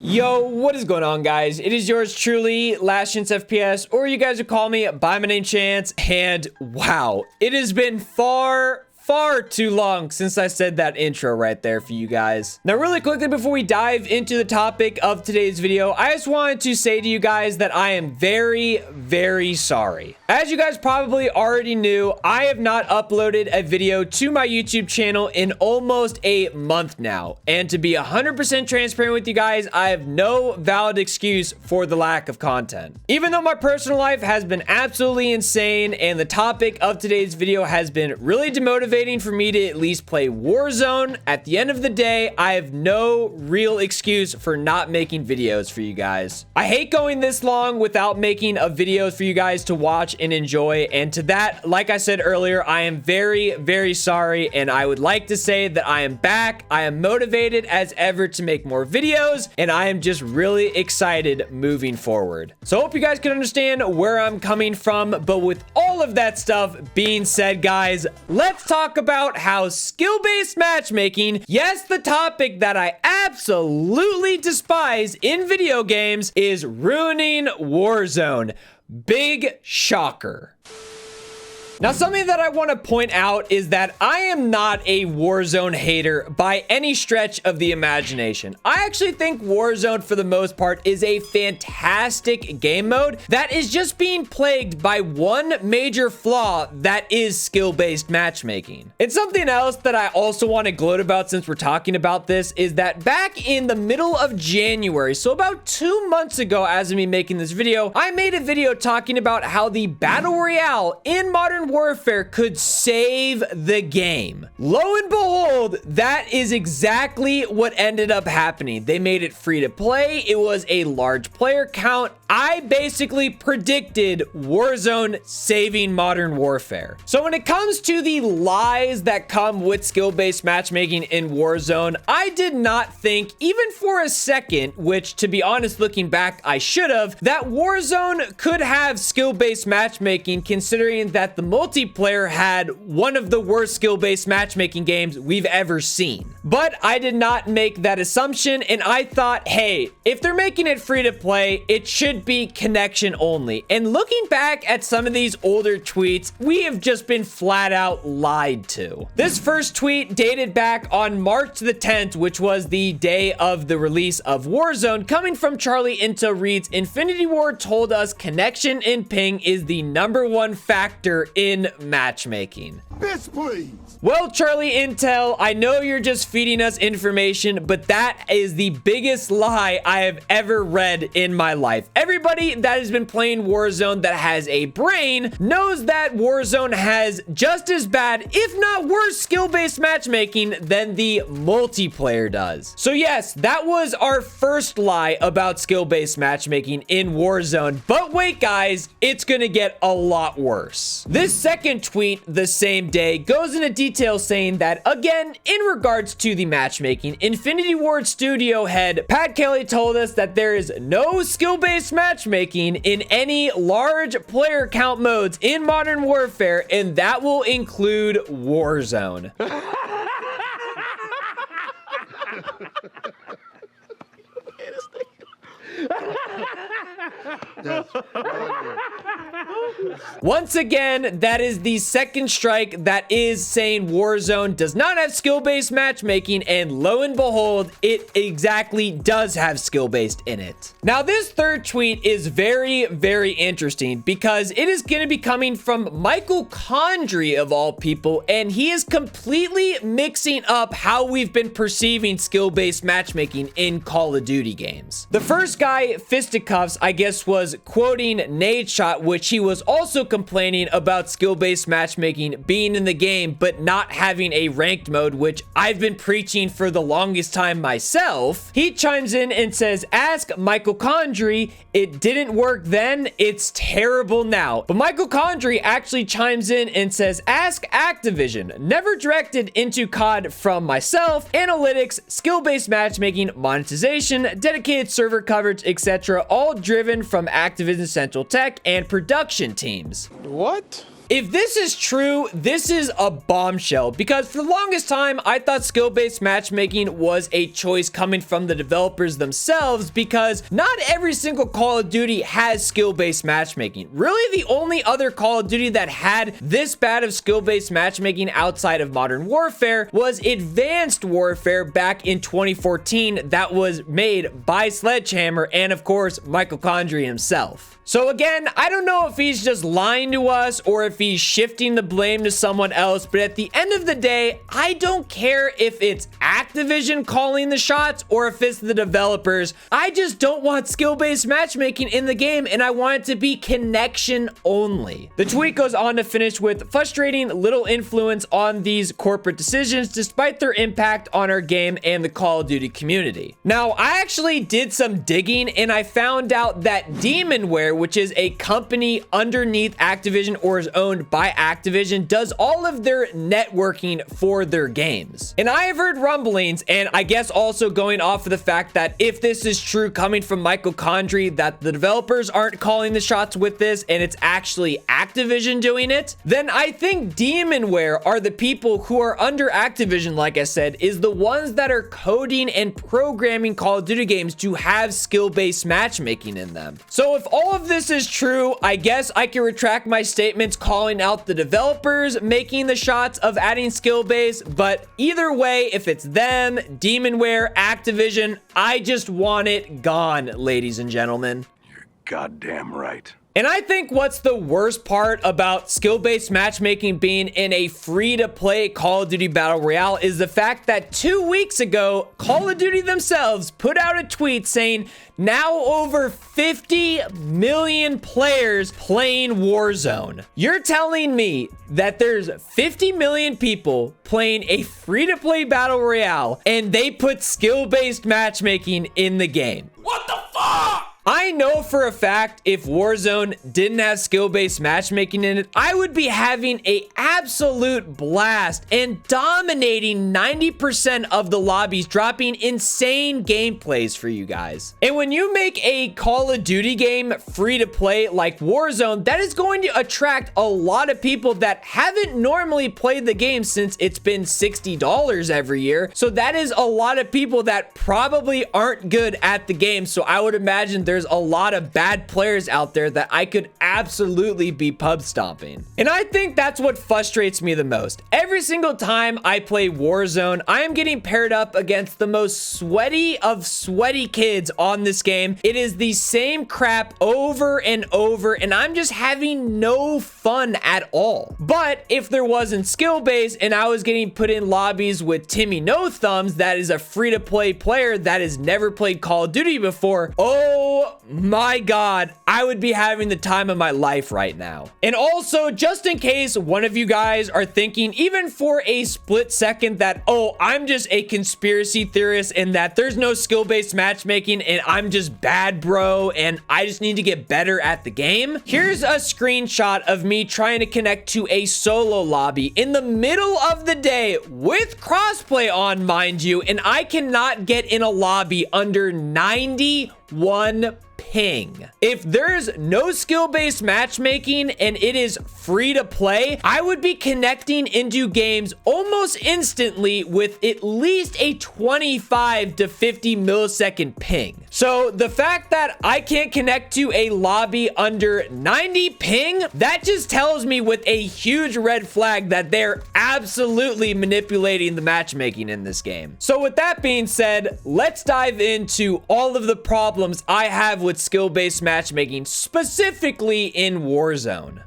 Yo, what is going on, guys? It is yours truly, LastChanceFPS, or you guys would call me by my name Chance. And wow, it has been far too long since I said that intro right there for you guys. Now, really quickly before we dive into the topic of today's video, I just wanted to say to you guys that I am very sorry. As you guys probably already knew, I have not uploaded a video to my YouTube channel in almost a month now. And to be 100% transparent with you guys, I have no valid excuse for the lack of content. Even though my personal life has been absolutely insane and the topic of today's video has been really demotivating for me to at least play Warzone, at the end of the day, I have no real excuse for not making videos for you guys. I hate going this long without making a video for you guys to watch and enjoy, and to that, like I said earlier, I am very sorry, and I would like to say that I am back. I am motivated as ever to make more videos, and I am just really excited moving forward. So I hope you guys can understand where I'm coming from, but with all of that stuff being said, guys, let's talk about how skill-based matchmaking, yes, the topic that I absolutely despise in video games, is ruining Warzone. Big shocker. Now, something that I want to point out is that I am not a Warzone hater by any stretch of the imagination. I actually think Warzone, for the most part, is a fantastic game mode that is just being plagued by one major flaw that is skill-based matchmaking. And something else that I also want to gloat about since we're talking about this is that back in the middle of January, so about 2 months ago as of me making this video, I made a video talking about how the Battle Royale in Modern Warfare could save the game. Lo and behold, that is exactly what ended up happening. They made it free to play. It was a large player count. I basically predicted Warzone saving Modern Warfare. So when it comes to the lies that come with skill-based matchmaking in Warzone, I did not think, even for a second, which to be honest, looking back, I should have, that Warzone could have skill-based matchmaking, considering that the multiplayer had one of the worst skill-based matchmaking games we've ever seen. But I did not make that assumption, and I thought, hey, if they're making it free to play, it should be connection only. And looking back at some of these older tweets, we have just been flat out lied to. This first tweet dated back on March the 10th, which was the day of the release of Warzone, coming from Charlie Intel, reads, Infinity Ward told us connection and ping is the #1 factor in matchmaking. Bitch, please. Well, Charlie Intel, I know you're just feeding us information, but that is the biggest lie I have ever read in my life. Everybody that has been playing Warzone that has a brain knows that Warzone has just as bad, if not worse, skill-based matchmaking than the multiplayer does. So yes, that was our first lie about skill-based matchmaking in Warzone. But wait, guys, it's gonna get a lot worse. This second tweet the same day goes into detail saying that, again, in regards to the matchmaking, Infinity Ward studio head Pat Kelly told us that there is no skill-based matchmaking in any large player count modes in Modern Warfare, and that will include Warzone. Once again, that is the second strike that is saying Warzone does not have skill-based matchmaking, and lo and behold, it exactly does have skill-based in it. Now, this third tweet is very interesting because it is going to be coming from Michael Condrey of all people, and he is completely mixing up how we've been perceiving skill-based matchmaking in Call of Duty games. The first guy, Fisticuffs, I guess was quoting Nadeshot, which he was also complaining about skill-based matchmaking being in the game but not having a ranked mode, which I've been preaching for the longest time myself. He chimes in and says, ask Michael Condrey, it didn't work then, it's terrible now. But Michael Condrey actually chimes in and says, ask Activision, never directed into COD from myself, analytics, skill-based matchmaking, monetization, dedicated server coverage, etc., all driven from Activision Central Tech and production teams. What? If this is true, this is a bombshell, because for the longest time, I thought skill-based matchmaking was a choice coming from the developers themselves, because not every single Call of Duty has skill-based matchmaking. Really, the only other Call of Duty that had this bad of skill-based matchmaking outside of Modern Warfare was Advanced Warfare back in 2014, that was made by Sledgehammer and, of course, Michael Condrey himself. So again, I don't know if he's just lying to us or if he's shifting the blame to someone else, but at the end of the day, I don't care if it's Activision calling the shots or if it's the developers. I just don't want skill-based matchmaking in the game, and I want it to be connection only. The tweet goes on to finish with frustrating little influence on these corporate decisions despite their impact on our game and the Call of Duty community. Now, I actually did some digging and I found out that Demonware, which is a company underneath Activision or is owned by Activision, does all of their networking for their games. And I have heard rumblings, and I guess also going off of the fact that if this is true coming from Michael Condrey, that the developers aren't calling the shots with this and it's actually Activision doing it, then I think Demonware are the people who are under Activision, like I said, is the ones that are coding and programming Call of Duty games to have skill-based matchmaking in them. So if all of this is true, I guess I can retract my statements calling out the developers making the shots of adding skill base, but either way, if it's them, Demonware, Activision, I just want it gone, ladies and gentlemen. You're goddamn right. And I think what's the worst part about skill-based matchmaking being in a free-to-play Call of Duty Battle Royale is the fact that 2 weeks ago, Call of Duty themselves put out a tweet saying now over 50 million players playing Warzone. You're telling me that there's 50 million people playing a free-to-play Battle Royale and they put skill-based matchmaking in the game? What the fuck? I know for a fact if Warzone didn't have skill-based matchmaking in it, I would be having an absolute blast and dominating 90% of the lobbies, dropping insane gameplays for you guys. And when you make a Call of Duty game free to play like Warzone, that is going to attract a lot of people that haven't normally played the game since it's been $60 every year. So that is a lot of people that probably aren't good at the game. So I would imagine there's a lot of bad players out there that I could absolutely be pub stomping. And I think that's what frustrates me the most. Every single time I play Warzone, I am getting paired up against the most sweaty of sweaty kids on this game. It is the same crap over and over, and I'm just having no fun at all. But if there wasn't skill base and I was getting put in lobbies with Timmy No Thumbs, that is a free-to-play player that has never played Call of Duty before, oh my god, I would be having the time of my life right now. And also, just in case one of you guys are thinking, even for a split second, that, oh, I'm just a conspiracy theorist and that there's no skill-based matchmaking and I'm just bad, bro, and I just need to get better at the game. Here's a screenshot of me trying to connect to a solo lobby in the middle of the day with crossplay on, mind you, and I cannot get in a lobby under 91 ping. If there's no skill-based matchmaking and it is free to play, I would be connecting into games almost instantly with at least a 25 to 50 millisecond ping. So the fact that I can't connect to a lobby under 90 ping, that just tells me with a huge red flag that they're absolutely manipulating the matchmaking in this game. So with that being said, let's dive into all of the problems I have with skill-based matchmaking, specifically in Warzone.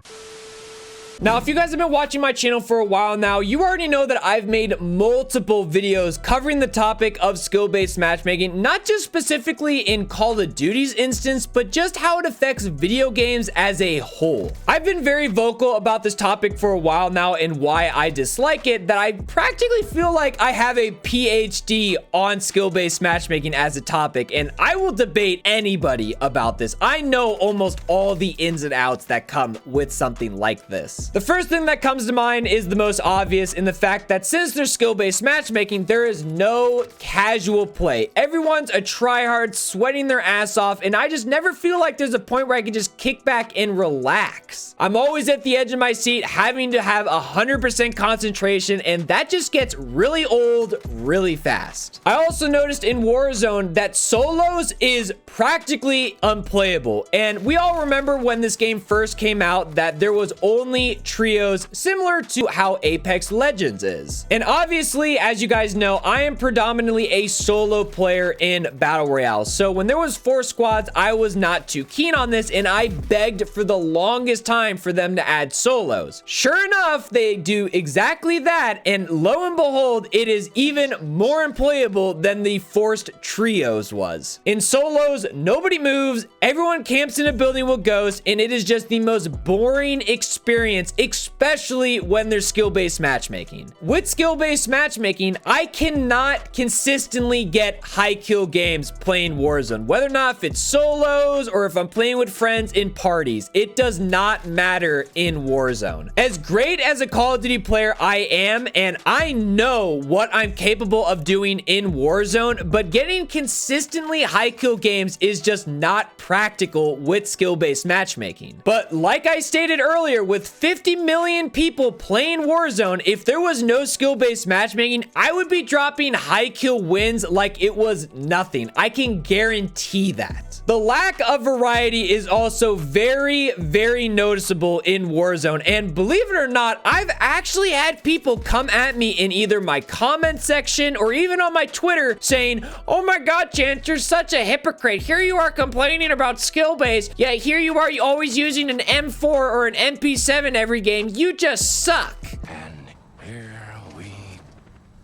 Now, if you guys have been watching my channel for a while now, you already know that I've made multiple videos covering the topic of skill-based matchmaking, not just specifically in Call of Duty's instance, but just how it affects video games as a whole. I've been very vocal about this topic for a while now and why I dislike it, that I practically feel like I have a PhD on skill-based matchmaking as a topic, and I will debate anybody about this. I know almost all the ins and outs that come with something like this. reasons. The first thing that comes to mind is the most obvious in the fact that since there's skill-based matchmaking, there is no casual play. Everyone's a tryhard, sweating their ass off, and I just never feel like there's a point where I can just kick back and relax. I'm always at the edge of my seat, having to have 100% concentration, and that just gets really old really fast. I also noticed in Warzone that solos is practically unplayable, and we all remember when this game first came out that there was only trios, similar to how Apex Legends is. And obviously, as you guys know, I am predominantly a solo player in Battle Royale, so when there was 4 squads, I was not too keen on this, and I begged for the longest time for them to add solos. Sure enough, they do exactly that, and lo and behold, it is even more unplayable than the forced trios was. In solos, nobody moves, everyone camps in a building with ghosts, and it is just the most boring experience, especially when there's skill-based matchmaking. With skill-based matchmaking, I cannot consistently get high kill games playing Warzone, whether or not if it's solos or if I'm playing with friends in parties. It does not matter in Warzone. As great as a Call of Duty player I am, and I know what I'm capable of doing in Warzone, but getting consistently high kill games is just not practical with skill-based matchmaking. But like I stated earlier, with 50 million people playing Warzone, if there was no skill-based matchmaking, I would be dropping high kill wins like it was nothing. I can guarantee that. The lack of variety is also very, very noticeable in Warzone, and believe it or not, I've actually had people come at me in either my comment section or even on my Twitter saying, "Oh my god, Chance, you're such a hypocrite. Here you are complaining about skill-based, yet here you are always using an M4 or an MP7 every game. You just suck." And here we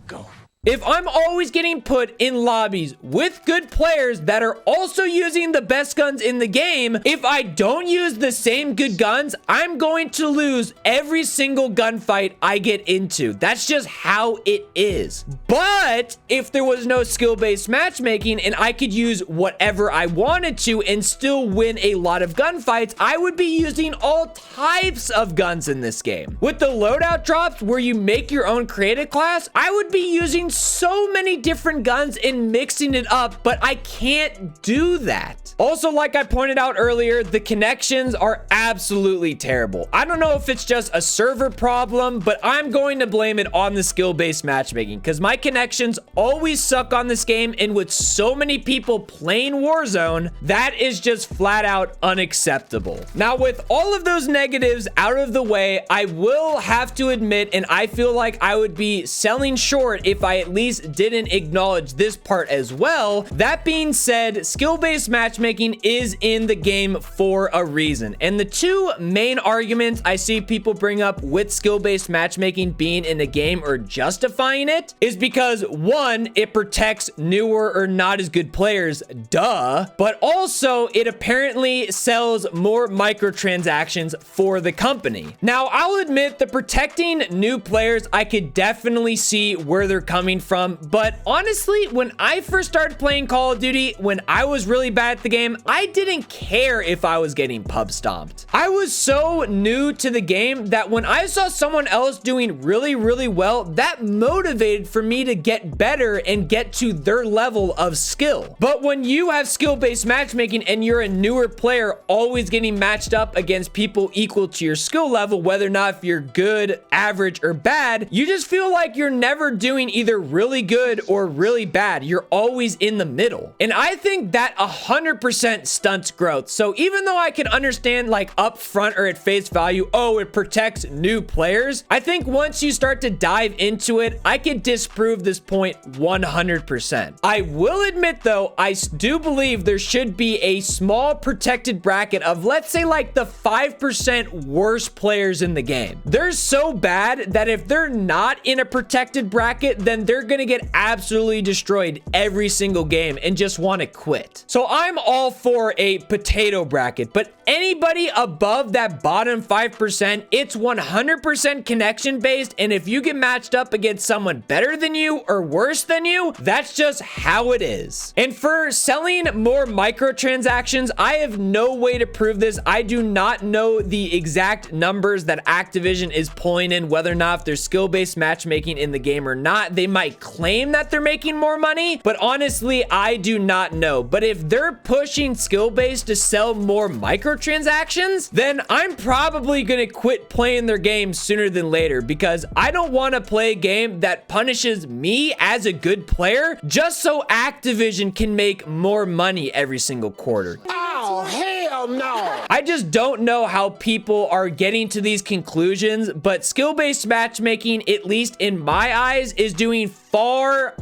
go. If I'm always getting put in lobbies with good players that are also using the best guns in the game, if I don't use the same good guns, I'm going to lose every single gunfight I get into. That's just how it is. But if there was no skill-based matchmaking and I could use whatever I wanted to and still win a lot of gunfights, I would be using all types of guns in this game. With the loadout drops where you make your own creative class, I would be using so many different guns and mixing it up, but I can't do that. Also, like I pointed out earlier, the connections are absolutely terrible. I don't know if it's just a server problem, but I'm going to blame it on the skill-based matchmaking because my connections always suck on this game, and with so many people playing Warzone, that is just flat out unacceptable. Now, with all of those negatives out of the way, I will have to admit, and I feel like I would be selling short if I at least didn't acknowledge this part as well. That being said, skill-based matchmaking is in the game for a reason. And the two main arguments I see people bring up with skill-based matchmaking being in the game or justifying it is because, one, it protects newer or not as good players, duh, but also it apparently sells more microtransactions for the company. Now, I'll admit the protecting new players, I could definitely see where they're coming from, but honestly, when I first started playing Call of Duty, when I was really bad at the game, I didn't care if I was getting pub stomped. I was so new to the game that when I saw someone else doing really, really well, that motivated for me to get better and get to their level of skill. But when you have skill-based matchmaking and you're a newer player always getting matched up against people equal to your skill level, whether or not if you're good, average, or bad, you just feel like you're never doing either really good or really bad. You're always in the middle. And I think that 100% stunts growth. So even though I can understand like up front or at face value, oh, it protects new players, I think once you start to dive into it, I can disprove this point 100%. I will admit though, I do believe there should be a small protected bracket of, let's say, like the 5% worst players in the game. They're so bad that if they're not in a protected bracket, then they're gonna get absolutely destroyed every single game and just want to quit. So I'm all for a potato bracket, but anybody above that bottom 5%, it's 100% connection based, and if you get matched up against someone better than you or worse than you, that's just how it is. And for selling more microtransactions, I have no way to prove this. I do not know the exact numbers that Activision is pulling in, whether or not if there's skill-based matchmaking in the game or not. They might claim that they're making more money, but honestly, I do not know. But if they're pushing skill-based to sell more microtransactions, then I'm probably gonna quit playing their game sooner than later, because I don't want to play a game that punishes me as a good player just so Activision can make more money every single quarter. Oh, hell no! I just don't know how people are getting to these conclusions, but skill-based matchmaking, at least in my eyes, is doing far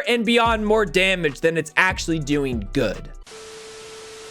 and beyond more damage than it's actually doing good.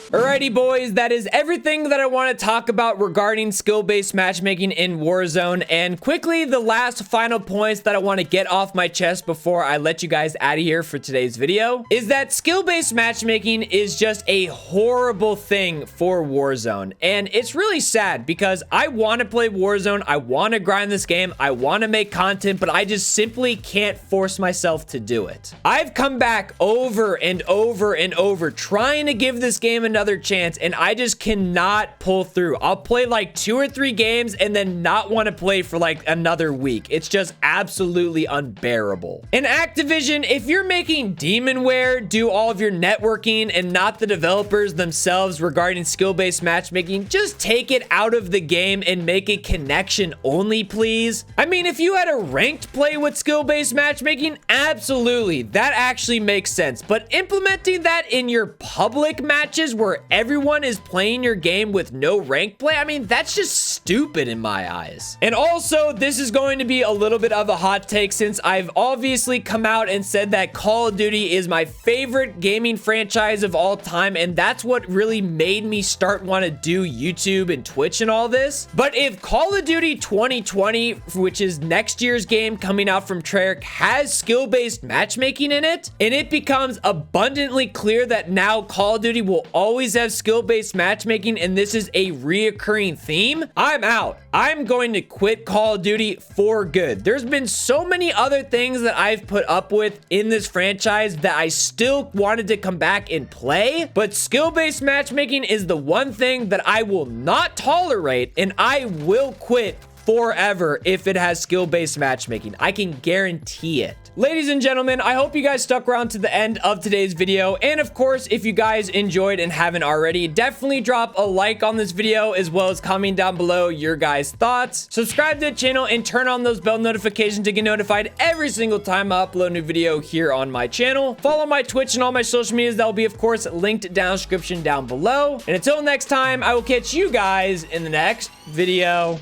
Alrighty, boys, that is everything that I want to talk about regarding skill-based matchmaking in Warzone. And quickly, the last final points that I want to get off my chest before I let you guys out of here for today's video is that skill-based matchmaking is just a horrible thing for Warzone. And it's really sad because I want to play Warzone, I want to grind this game, I want to make content, but I just simply can't force myself to do it. I've come back over and over and over trying to give this game another chance, and I just cannot pull through. I'll play like 2 or 3 games and then not want to play for like another week. It's just absolutely unbearable. And Activision, if you're making Demonware do all of your networking and not the developers themselves regarding skill-based matchmaking, just take it out of the game and make it connection only, please. I mean, if you had a ranked play with skill-based matchmaking, absolutely, that actually makes sense. But implementing that in your public matches where everyone is playing your game with no rank play, I mean, that's just stupid in my eyes. And also, this is going to be a little bit of a hot take, since I've obviously come out and said that Call of Duty is my favorite gaming franchise of all time, and that's what really made me start want to do YouTube and Twitch and all this. But if Call of Duty 2020, which is next year's game coming out from Treyarch, has skill-based matchmaking in it, and it becomes abundantly clear that now Call of Duty will always have skill-based matchmaking and this is a reoccurring theme, I'm out. I'm going to quit Call of Duty for good. There's been so many other things that I've put up with in this franchise that I still wanted to come back and play, but skill-based matchmaking is the one thing that I will not tolerate, and I will quit forever if it has skill-based matchmaking. I can guarantee it. Ladies and gentlemen, I hope you guys stuck around to the end of today's video. And of course, if you guys enjoyed and haven't already, definitely drop a like on this video, as well as comment down below your guys' thoughts. Subscribe to the channel and turn on those bell notifications to get notified every single time I upload a new video here on my channel. Follow my Twitch and all my social medias. That will be, of course, linked down in the description down below. And until next time, I will catch you guys in the next video.